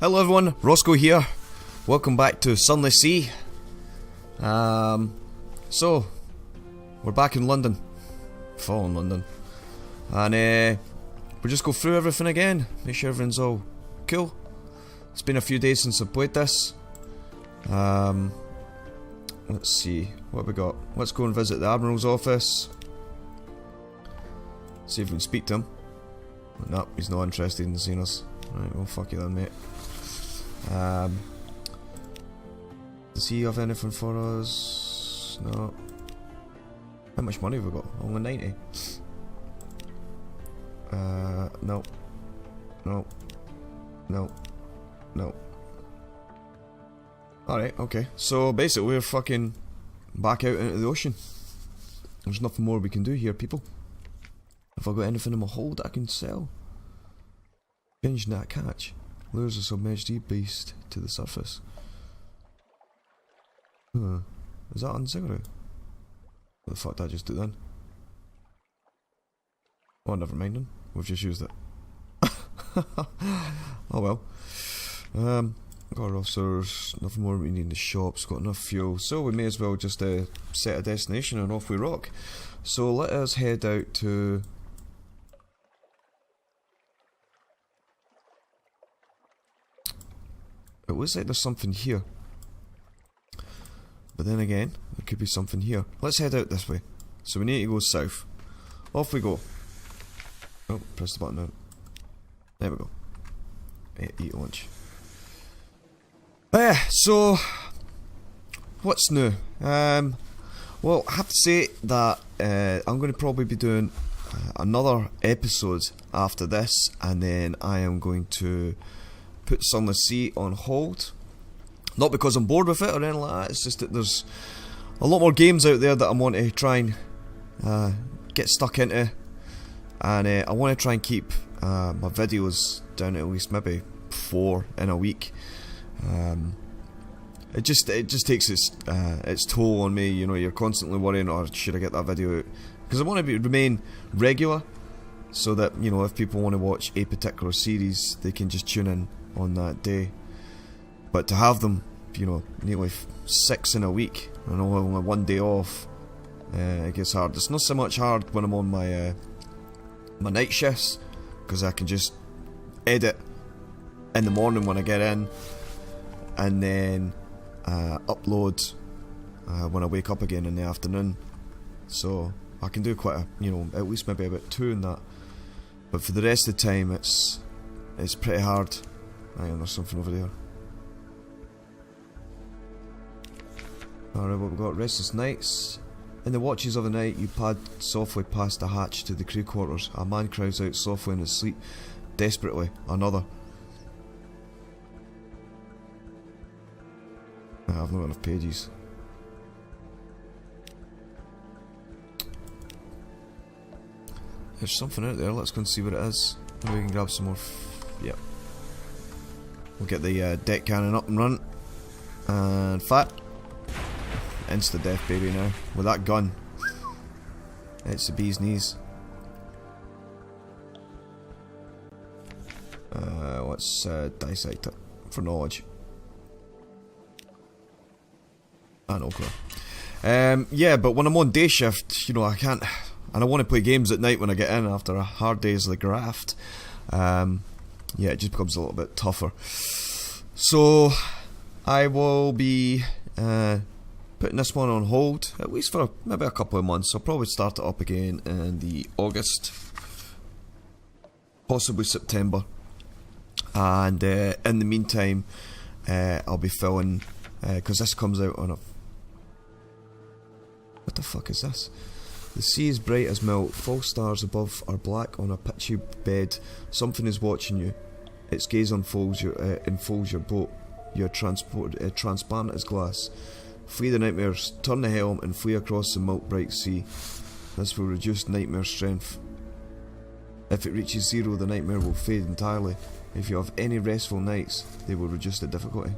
Hello everyone, Rossco here. Welcome back to Sunless Sea. So, we're back in London. Fallen London. And we'll just go through everything again. Make sure everything's all cool. It's been a few days since I've played this. Let's see, what have we got? Let's go and visit the Admiral's office. See if we can speak to him. No, he's not interested in seeing us. Right, well fuck you then, mate. Does he have anything for us? No. How much money have we got? Only 90. No. No. No. No. Alright, okay. So basically we're fucking back out into the ocean. There's nothing more we can do here, people. Have I got anything in my hold that I can sell? Binge net catch. Lures a submerged sea beast to the surface. Is that on cigarette? What the fuck did I just do then? Oh, never mind then. We've just used it. Oh well. Got our officers, nothing more we need in the shops, got enough fuel, so we may as well just set a destination and off we rock. So let us head out to... It looks like there's something here. But then again, there could be something here. Let's head out this way. So we need to go south. Off we go. Oh, press the button now. There we go. Eat lunch. So what's new? Well, I have to say that I'm going to probably be doing another episode after this, and then I am going to put Sunless Sea on hold. Not because I'm bored with it or anything like that, it's just that there's a lot more games out there that I want to try and get stuck into, and I want to try and keep my videos down to at least maybe 4 in a week. It just takes its toll on me, you know. You're constantly worrying, oh, should I get that video out? Because I want to remain regular, so that, you know, if people want to watch a particular series, they can just tune in on that day. But to have them, you know, nearly 6 in a week, and only one day off, it gets hard. It's not so much hard when I'm on my my night shifts, because I can just edit in the morning when I get in, and then upload when I wake up again in the afternoon. So I can do quite a, you know, at least maybe about 2 in that. But for the rest of the time, it's pretty hard. Hang on, there's something over there. Alright, what we got? Restless nights. In the watches of the night, you pad softly past the hatch to the crew quarters. A man cries out softly in his sleep. Desperately, another. I've not got enough pages. There's something out there, let's go and see what it is. Maybe we can grab some more. Yep. We'll get the deck cannon up and run. And fat. Insta death baby now. With that gun. It's the bee's knees. Let's dissect it for knowledge. And okay. Yeah, but when I'm on day shift, you know, I can't, and I want to play games at night when I get in after a hard day's like graft. Yeah, it just becomes a little bit tougher. So I will be putting this one on hold, at least for maybe a couple of months. I'll probably start it up again in the August, possibly September. And in the meantime, I'll be filling, because this comes out on a... What the fuck is this? The sea is bright as milk, false stars above are black on a pitchy bed. Something is watching you. Its gaze enfolds your boat. You're transparent as glass. Flee the nightmares, turn the helm and flee across the milk bright sea. This will reduce nightmare strength. If it reaches 0, the nightmare will fade entirely. If you have any restful nights, they will reduce the difficulty.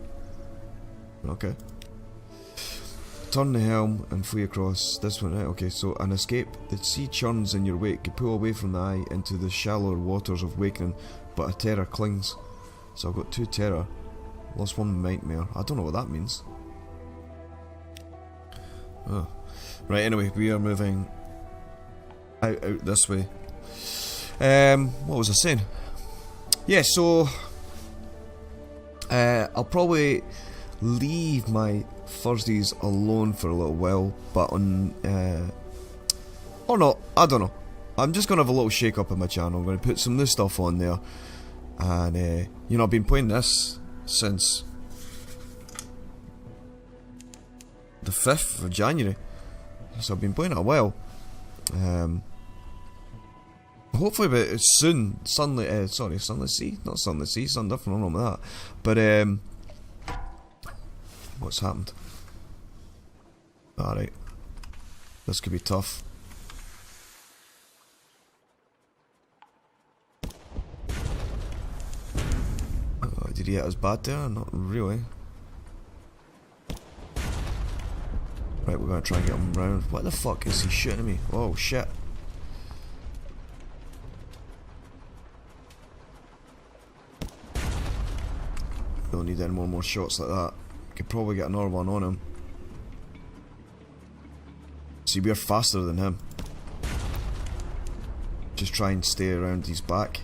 Okay. Turn the helm and flee across this one, right? Okay, so an escape. The sea churns in your wake. You pull away from the eye into the shallower waters of wakening, but a terror clings. So I've got 2 terror. Lost 1 nightmare. I don't know what that means. Oh. Right, anyway, we are moving out this way. What was I saying? Yeah, so I'll probably leave my Thursdays alone for a little while, but on or not, I don't know. I'm just gonna have a little shake up on my channel. I'm gonna put some new stuff on there, and you know, I've been playing this since the 5th of January, so I've been playing it a while. Hopefully, but soon, Sunless Sea, not Sunless Sea, something different, wrong with that. But what's happened? Alright, this could be tough. Did he hit us bad there? Not really. Right, we're gonna try and get him round. What the fuck is he shooting at me? Oh shit. Don't need any more shots like that. Could probably get another one on him. See, we're faster than him. Just try and stay around his back.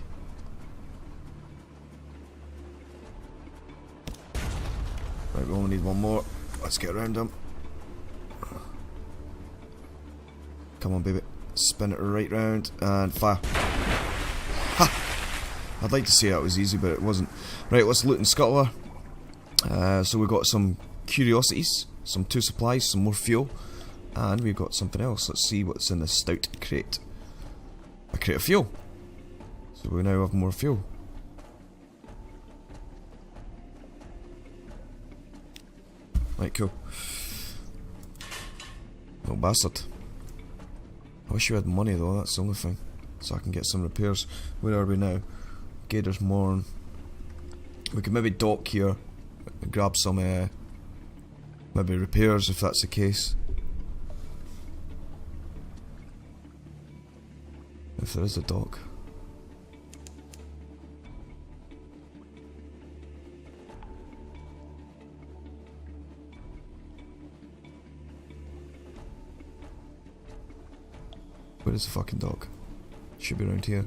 Right, we only need 1 more. Let's get around him. Come on, baby. Spin it right round and fire. Ha! I'd like to say that was easy, but it wasn't. Right, let's loot and scuttle her. So we've got some curiosities, some 2 supplies, some more fuel, and we've got something else. Let's see what's in this stout crate. A crate of fuel. So we now have more fuel. Right, cool. Oh, bastard. I wish we had money though, that's the only thing. So I can get some repairs. Where are we now? Gators Morn. We could maybe dock here and grab some maybe repairs if that's the case. If there is a dock. Where is the fucking dock? Should be around here.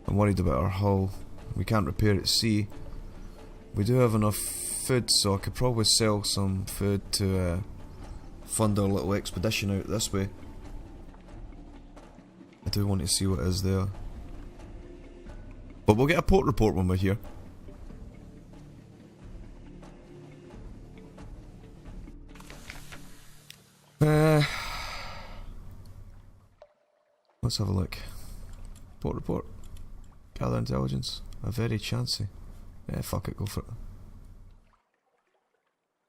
I'm worried about our hull. We can't repair it at sea. We do have enough food, so I could probably sell some food to fund our little expedition out this way. I do want to see what is there. But we'll get a port report when we're here. Let's have a look. Port report. Gather intelligence. A very chancy. Yeah, fuck it, go for it.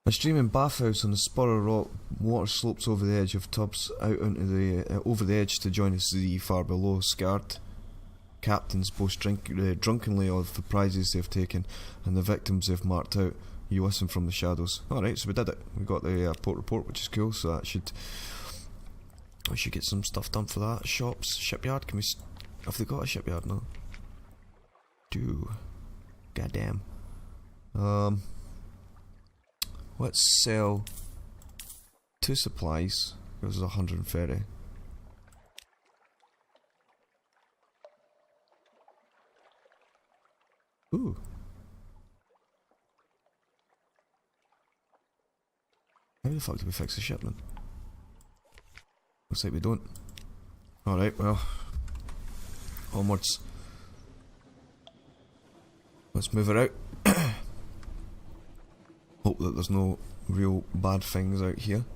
A streaming bathhouse on the spur of rock. Water slopes over the edge of tubs out into the over the edge to join the sea far below. Scarred captains boast drunkenly of the prizes they've taken and the victims they've marked out. You listen from the shadows. Alright, so we did it. We got the port report, which is cool, so that should... We should get some stuff done for that. Shops, shipyard, can we... Have they got a shipyard now? Goddamn. Let's sell 2 supplies. It was 130. Ooh. How the fuck do we fix the shipment? Looks like we don't. Alright, well. Onwards. Let's move her out. Hope that there's no real bad things out here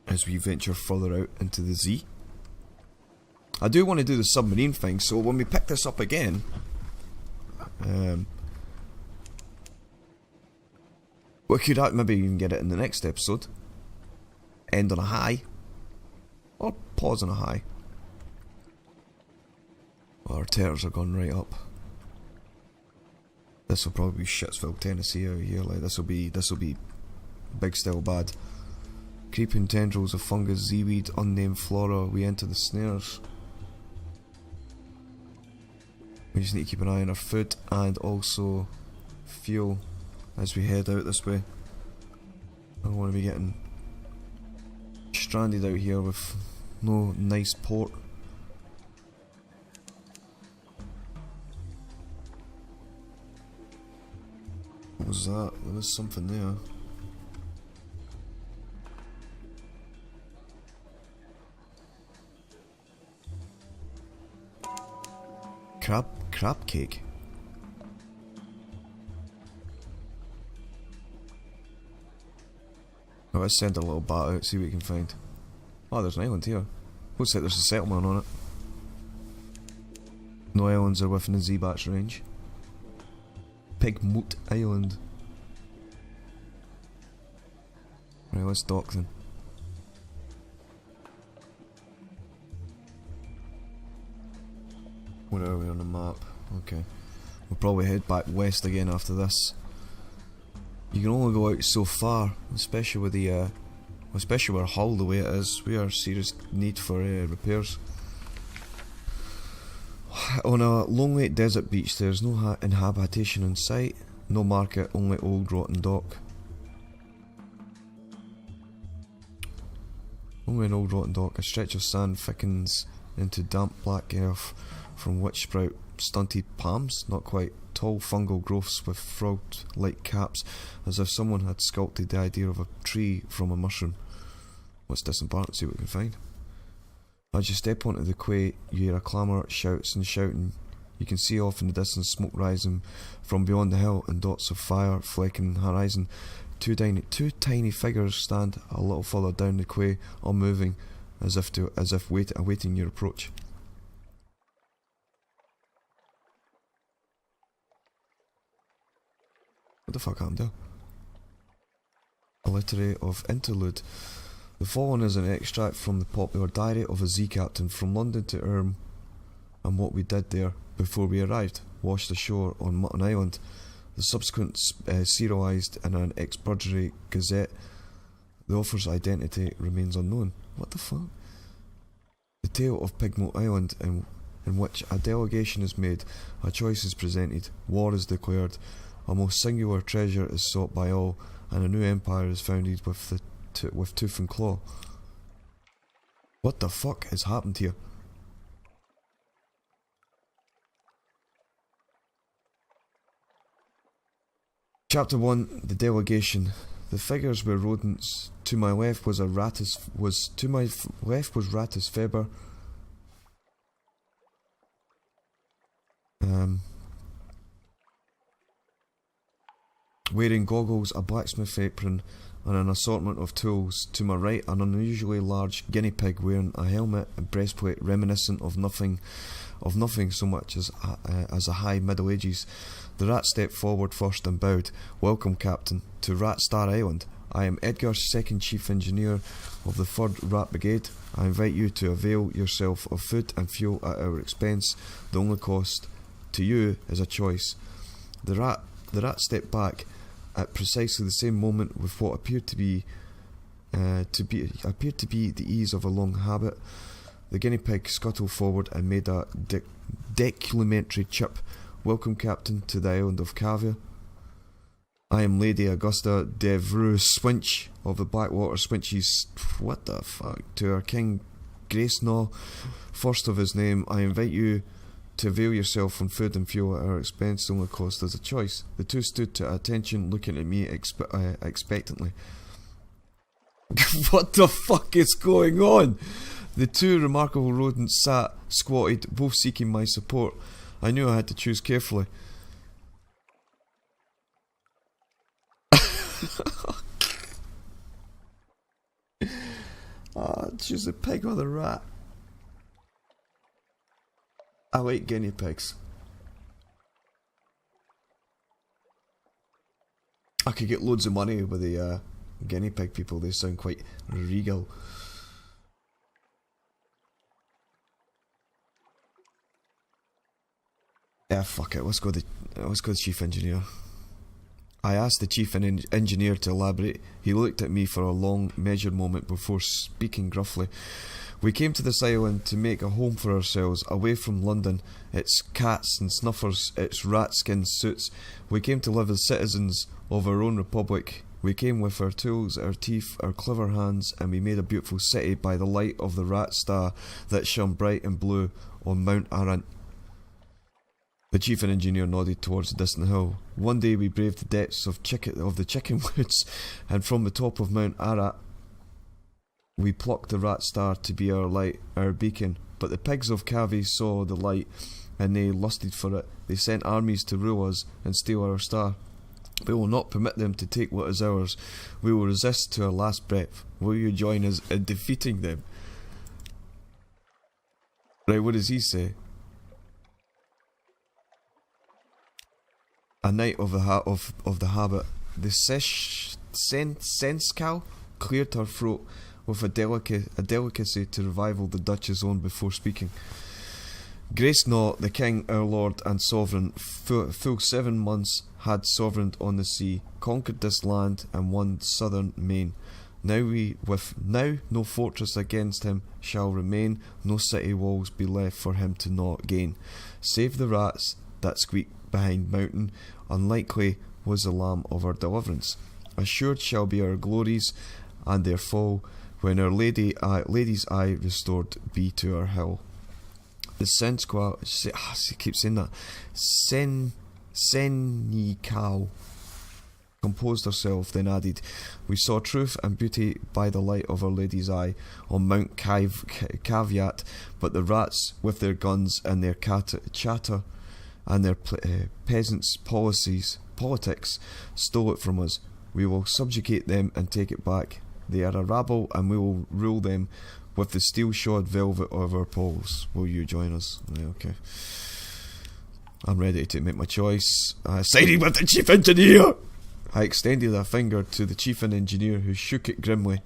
as we venture further out into the Zee. I do want to do the submarine thing, so when we pick this up again, we could maybe even get it in the next episode. End on a high, or pause on a high. Our terrors are gone right up. This will probably be Shitsville, Tennessee out here. Like this will be big still bad. Creeping tendrils of fungus, seaweed, unnamed flora. We enter the snares. We just need to keep an eye on our food and also fuel as we head out this way. I don't want to be getting stranded out here with no nice port. What was that? There was something there. Crab cake. Oh, let's send a little bat out, see what we can find. Oh, there's an island here. Looks like there's a settlement on it. No islands are within the Z-Batch range. Pigmoot Island. Right, let's dock then. Where are we on the map? Okay. We'll probably head back west again after this. You can only go out so far, especially with the especially where Hull the way it is. We are serious need for repairs. On a lonely desert beach, there's no inhabitation in sight, no market, only old rotten dock. Only an old rotten dock. A stretch of sand thickens into damp black earth, from which sprout stunted palms, not quite, tall fungal growths with frog-like caps, as if someone had sculpted the idea of a tree from a mushroom. Let's disembark and see what we can find. As you step onto the quay, you hear a clamour, shouts and shouting. You can see off in the distance smoke rising from beyond the hill and dots of fire flecking the horizon. Two tiny figures stand a little further down the quay, unmoving, as if awaiting your approach. What the fuck happened there? A literary of interlude. The following is an extract from the popular diary of a Z captain from London to Erm, and what we did there before we arrived. Washed ashore on Mutton Island. The subsequent serialised in an ex-Burgery Gazette. The author's identity remains unknown. What the fuck? The tale of Pigmoot Island, in which a delegation is made, a choice is presented, war is declared, a most singular treasure is sought by all, and a new empire is founded with tooth and claw. What the fuck has happened here? Chapter 1: The Delegation. The figures were rodents. To my left was Ratus Feber. Wearing goggles, a blacksmith apron, and an assortment of tools. To my right, an unusually large guinea pig wearing a helmet and breastplate reminiscent of nothing so much as a high Middle Ages. The rat stepped forward first and bowed. "Welcome, Captain, to Rat Star Island. I am Edgar, second Chief Engineer of the 3rd Rat Brigade. I invite you to avail yourself of food and fuel at our expense. The only cost to you is a choice." The rat stepped back at precisely the same moment with what appeared to be the ease of a long habit. The guinea pig scuttled forward and made a declamatory chirp. "Welcome, Captain, to the island of Cavia. I am Lady Augusta Devereux Swinch of the Blackwater Swinches." What the fuck? "To our King Gracenough, first of his name, I invite you to avail yourself on food and fuel at our expense. The only cost is a choice." The two stood to attention, looking at me expectantly. What the fuck is going on? The two remarkable rodents sat, squatted, both seeking my support. I knew I had to choose carefully. Choose the pig or the rat. I like guinea pigs. I could get loads of money with the guinea pig people. They sound quite regal. Yeah, fuck it. Let's go the chief engineer. I asked the chief engineer to elaborate. He looked at me for a long, measured moment before speaking gruffly. We came to this island to make a home for ourselves, away from London, its cats and snuffers, its rat-skin suits. We came to live as citizens of our own republic. We came with our tools, our teeth, our clever hands, and we made a beautiful city by the light of the rat star that shone bright and blue on Mount Arant. The chief and engineer nodded towards the distant hill. One day we braved the depths of the chicken woods, and from the top of Mount Ararat we plucked the rat star to be our light, our beacon. But the pigs of Cavi saw the light, and they lusted for it. They sent armies to rule us and steal our star. We will not permit them to take what is ours. We will resist to our last breath. Will you join us in defeating them? Right, what does he say? A knight of the habit. The Senskal cleared her throat with a delicacy to revival the Duchess own before speaking. Grace not the king, our lord and sovereign, full 7 months had sovereign on the sea, conquered this land and won southern main. Now no fortress against him shall remain, no city walls be left for him to not gain. Save the rats that squeak behind mountain, unlikely was the lamb of our deliverance. Assured shall be our glories and their fall, when our lady's eye restored be to our hill. The Senskal, I keep saying that, Senikal composed herself, then added, we saw truth and beauty by the light of Our Lady's eye on Mount Caveat, but the rats with their guns and their chatter and their peasants' politics stole it from us. We will subjugate them and take it back. They are a rabble, and we will rule them with the steel-shod velvet of our poles. Will you join us? Yeah, okay. I'm ready to make my choice. I sided with the chief engineer! I extended a finger to the chief and engineer, who shook it grimly.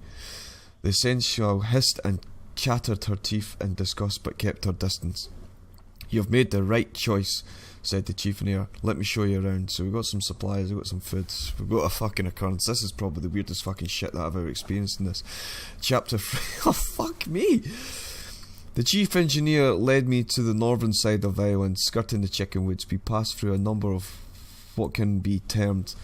The Senskal hissed and chattered her teeth in disgust, but kept her distance. You've made the right choice, said the chief engineer. Let me show you around. So we've got some supplies, we've got some food, we've got a fucking occurrence. This is probably the weirdest fucking shit that I've ever experienced in this. Chapter 3. Oh, fuck me! The chief engineer led me to the northern side of the island, skirting the chicken woods. We passed through a number of what can be termed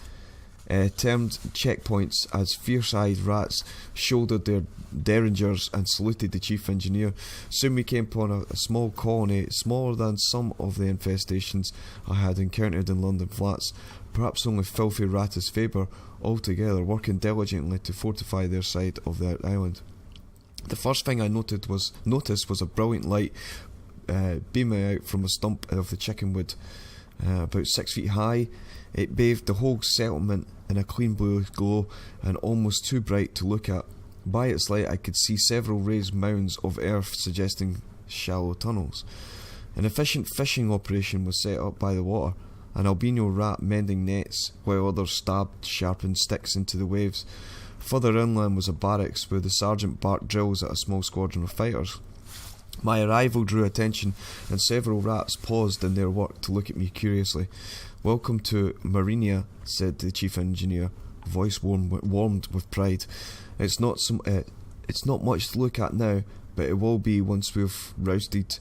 checkpoints as fierce-eyed rats shouldered their derringers and saluted the chief engineer. Soon we came upon a small colony, smaller than some of the infestations I had encountered in London flats, perhaps only filthy ratus faber altogether, working diligently to fortify their side of the island. The first thing I noticed was a brilliant light beaming out from a stump of the chicken wood, about 6 feet high. It bathed the whole settlement in a clean blue glow, and almost too bright to look at. By its light I could see several raised mounds of earth suggesting shallow tunnels. An efficient fishing operation was set up by the water, an albino rat mending nets, while others stabbed sharpened sticks into the waves. Further inland was a barracks where the sergeant barked drills at a small squadron of fighters. My arrival drew attention, and several rats paused in their work to look at me curiously. Welcome to Marinia, said the chief engineer, voice warmed with pride. It's not much to look at now, but it will be once we've rousted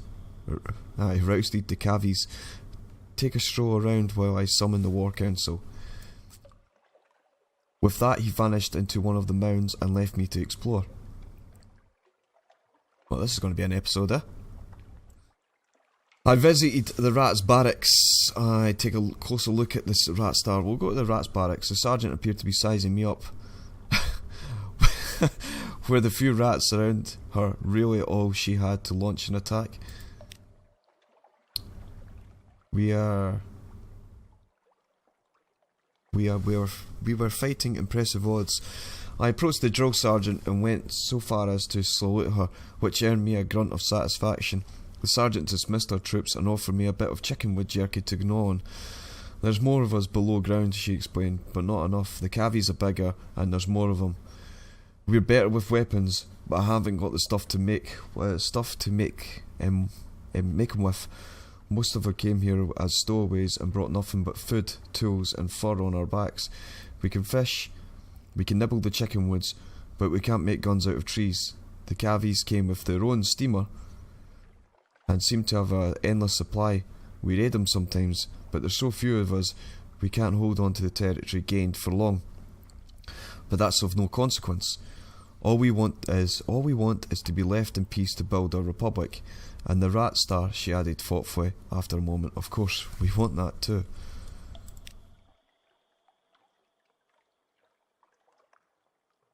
the cavies. Take a stroll around while I summon the war council. With that he vanished into one of the mounds and left me to explore. Well, this is going to be an episode, eh? I visited the rats' barracks. I take a closer look at this rat star. We'll go to the rats' barracks. The sergeant appeared to be sizing me up. Were the few rats around her really all she had to launch an attack? We were fighting impressive odds. I approached the drill sergeant and went so far as to salute her, which earned me a grunt of satisfaction. The sergeant dismissed our troops and offered me a bit of chickenwood jerky to gnaw on. There's more of us below ground, she explained, but not enough. The cavies are bigger and there's more of them. We're better with weapons, but I haven't got the stuff to make them with. Most of us came here as stowaways and brought nothing but food, tools and fur on our backs. We can fish, we can nibble the chicken woods, but we can't make guns out of trees. The cavies came with their own steamer and seem to have an endless supply. We raid them sometimes, but there's so few of us, we can't hold on to the territory gained for long. But that's of no consequence. All we want is to be left in peace to build our republic. And the rat star, she added thoughtfully after a moment. Of course, we want that too.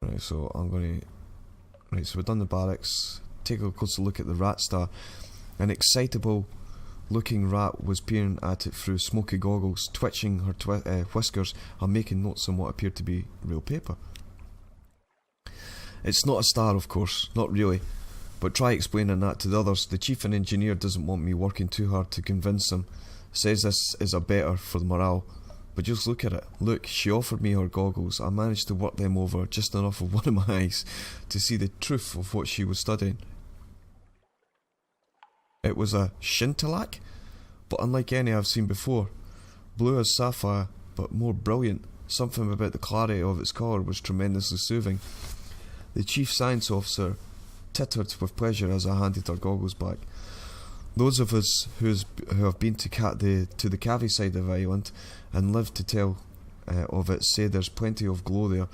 Right, so so we've done the barracks. Take a closer look at the rat star. An excitable looking rat was peering at it through smoky goggles, twitching her whiskers and making notes on what appeared to be real paper. It's not a star, of course, not really, but try explaining that to the others. The chief and engineer doesn't want me working too hard to convince them. Says this is a better for the morale. But just look at it. Look, she offered me her goggles. I managed to work them over just enough of one of my eyes to see the truth of what she was studying. It was a scintillac, but unlike any I've seen before. Blue as sapphire, but more brilliant. Something about the clarity of its colour was tremendously soothing. The chief science officer tittered with pleasure as I handed her goggles back. Those of us who have been to the Cavie side of the island and lived to tell of it say there's plenty of glow there,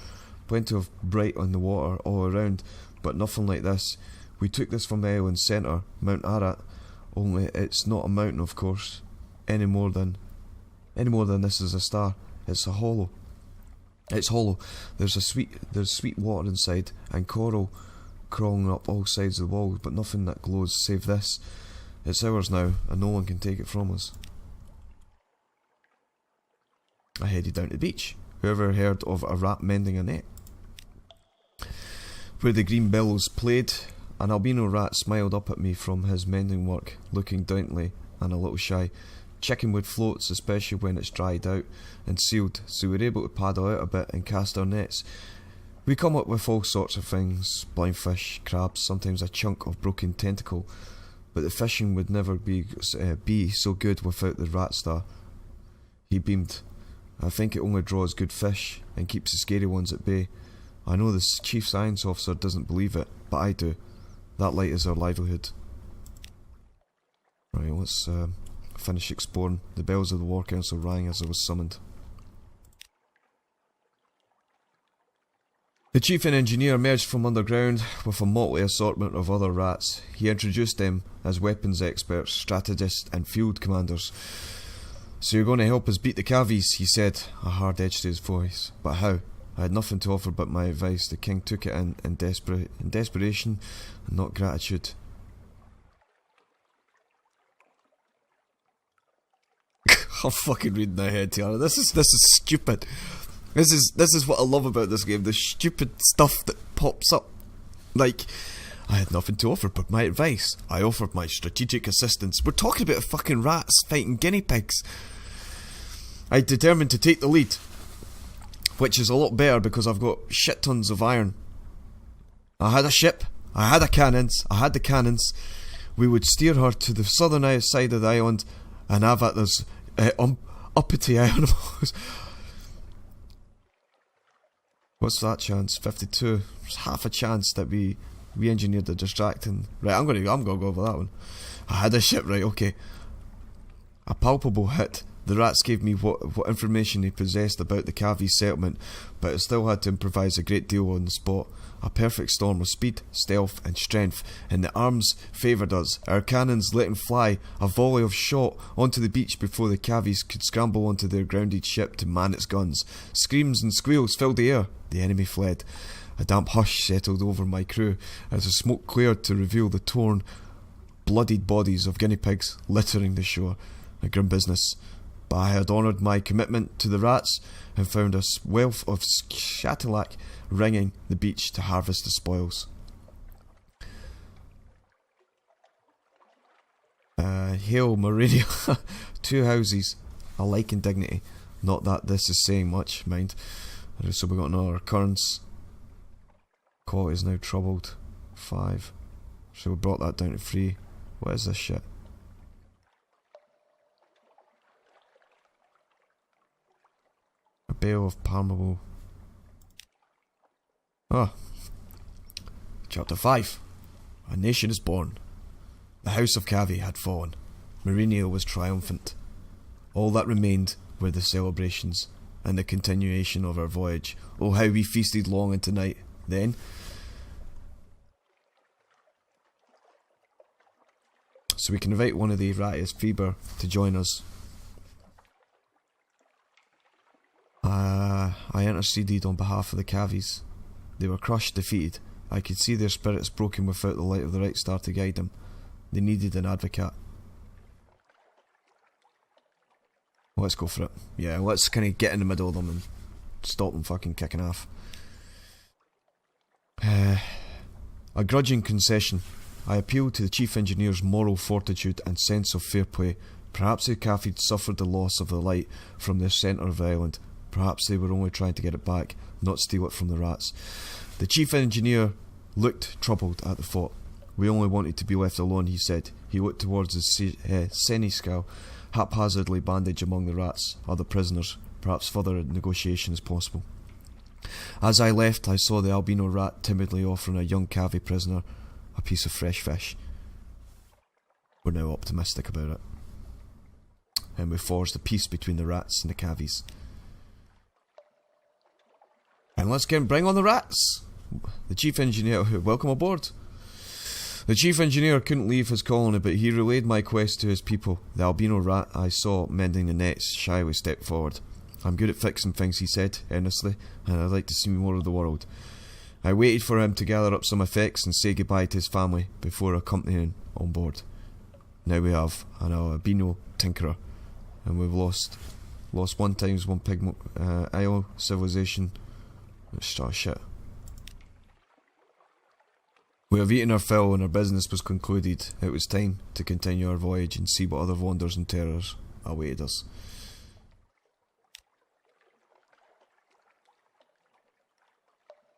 plenty of bright on the water all around, but nothing like this. We took this from the island centre, Mount Ararat, only it's not a mountain, of course, any more than this is a star. It's a hollow. It's hollow. There's sweet water inside and coral crawling up all sides of the walls, but nothing that glows save this. It's ours now, and no one can take it from us. I headed down to the beach. Whoever heard of a rat mending a net? Where the green billows played, an albino rat smiled up at me from his mending work, looking daintily and a little shy. Chickenwood floats, especially when it's dried out and sealed, so we're able to paddle out a bit and cast our nets. We come up with all sorts of things, blind fish, crabs, sometimes a chunk of broken tentacle, but the fishing would never be so good without the rat star. He beamed. I think it only draws good fish and keeps the scary ones at bay. I know the chief science officer doesn't believe it, but I do. That light is our livelihood. Right, let's finish exploring. The bells of the war council rang as I was summoned. The chief and engineer emerged from underground with a motley assortment of other rats. He introduced them as weapons experts, strategists and field commanders. So you're going to help us beat the cavies, he said, a hard edge to his voice. But how? I had nothing to offer but my advice. The king took it in desperation and not gratitude. I'm fucking reading ahead, Tiara. This is stupid. This is what I love about this game. The stupid stuff that pops up. Like, I had nothing to offer but my advice. I offered my strategic assistance. We're talking about fucking rats fighting guinea pigs. I determined to take the lead, which is a lot better because I've got shit tons of iron. I had a ship. I had the cannons. We would steer her to the southern side of the island and have at those uppity animals. What's that chance? 52. There's half a chance that we engineered the distracting. Right, I'm gonna go over that one. I had a ship, right, okay. A palpable hit. The rats gave me what information they possessed about the Cavie settlement, but I still had to improvise a great deal on the spot. A perfect storm of speed, stealth and strength, and the arms favoured us. Our cannons letting fly a volley of shot onto the beach before the Cavies could scramble onto their grounded ship to man its guns. Screams and squeals filled the air. The enemy fled. A damp hush settled over my crew as the smoke cleared to reveal the torn, bloodied bodies of guinea pigs littering the shore. A grim business. But I had honoured my commitment to the rats and found a wealth of scintillac ringing the beach to harvest the spoils. Hail Meridia. 2 houses, alike in dignity. Not that this is saying much, mind. So we got another occurrence. Quality is now troubled. 5. So we brought that down to 3. What is this shit? A bale of palmable. Oh. Chapter 5. A nation is born. The house of Cavi had fallen. Mourinho was triumphant. All that remained were the celebrations and the continuation of our voyage. Oh, how we feasted long into night. Then, so we can invite one of the rattiest Feber to join us. I interceded on behalf of the Cavies. They were crushed, defeated. I could see their spirits broken without the light of the right star to guide them. They needed an advocate. Let's go for it. Yeah, let's kind of get in the middle of them and stop them fucking kicking off. A grudging concession. I appealed to the chief engineer's moral fortitude and sense of fair play. Perhaps the Cavies suffered the loss of the light from the centre of the island. Perhaps they were only trying to get it back, not steal it from the rats. The chief engineer looked troubled at the thought. We only wanted to be left alone, he said. He looked towards the seneschal, haphazardly bandaged among the rats, other prisoners. Perhaps further negotiation is possible. As I left, I saw the albino rat timidly offering a young Cavi prisoner a piece of fresh fish. We're now optimistic about it. And we forged a peace between the rats and the Cavies. And let's bring on the rats! The chief engineer, welcome aboard. The chief engineer couldn't leave his colony, but he relayed my quest to his people. The albino rat I saw mending the nets shyly stepped forward. I'm good at fixing things, he said, earnestly, and I'd like to see more of the world. I waited for him to gather up some effects and say goodbye to his family before accompanying on board. Now we have an albino tinkerer, and we've lost 1 times 1 pig isle civilization. Shit. We have eaten our fill and our business was concluded. It was time to continue our voyage and see what other wonders and terrors awaited us.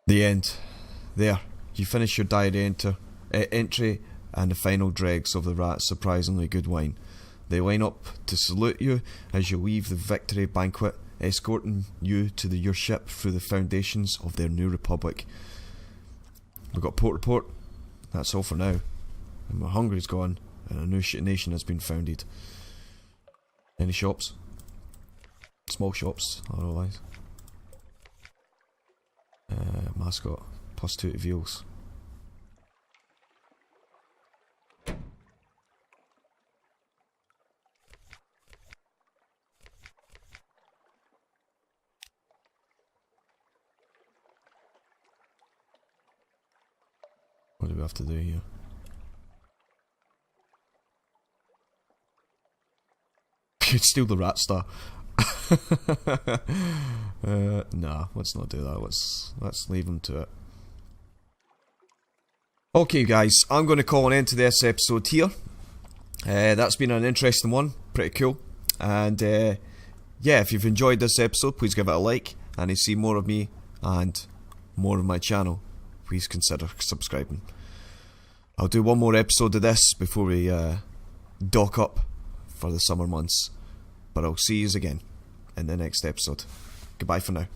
The end. There. You finish your diary entry and the final dregs of the rat's surprisingly good wine. They line up to salute you as you leave the victory banquet, escorting you to your ship through the foundations of their new republic. We've got port to port. That's all for now. And my hunger's gone, and a new nation has been founded. Any shops? Small shops, otherwise. Mascot. +2 to Veals. What do we have to do here? Could steal the rat star. Nah, let's not do that. Let's leave them to it. Okay, guys, I'm going to call an end to this episode here. That's been an interesting one, pretty cool. And yeah, if you've enjoyed this episode, please give it a like. And to see more of me and more of my channel, please consider subscribing. I'll do one more episode of this before we dock up for the summer months. But I'll see you again in the next episode. Goodbye for now.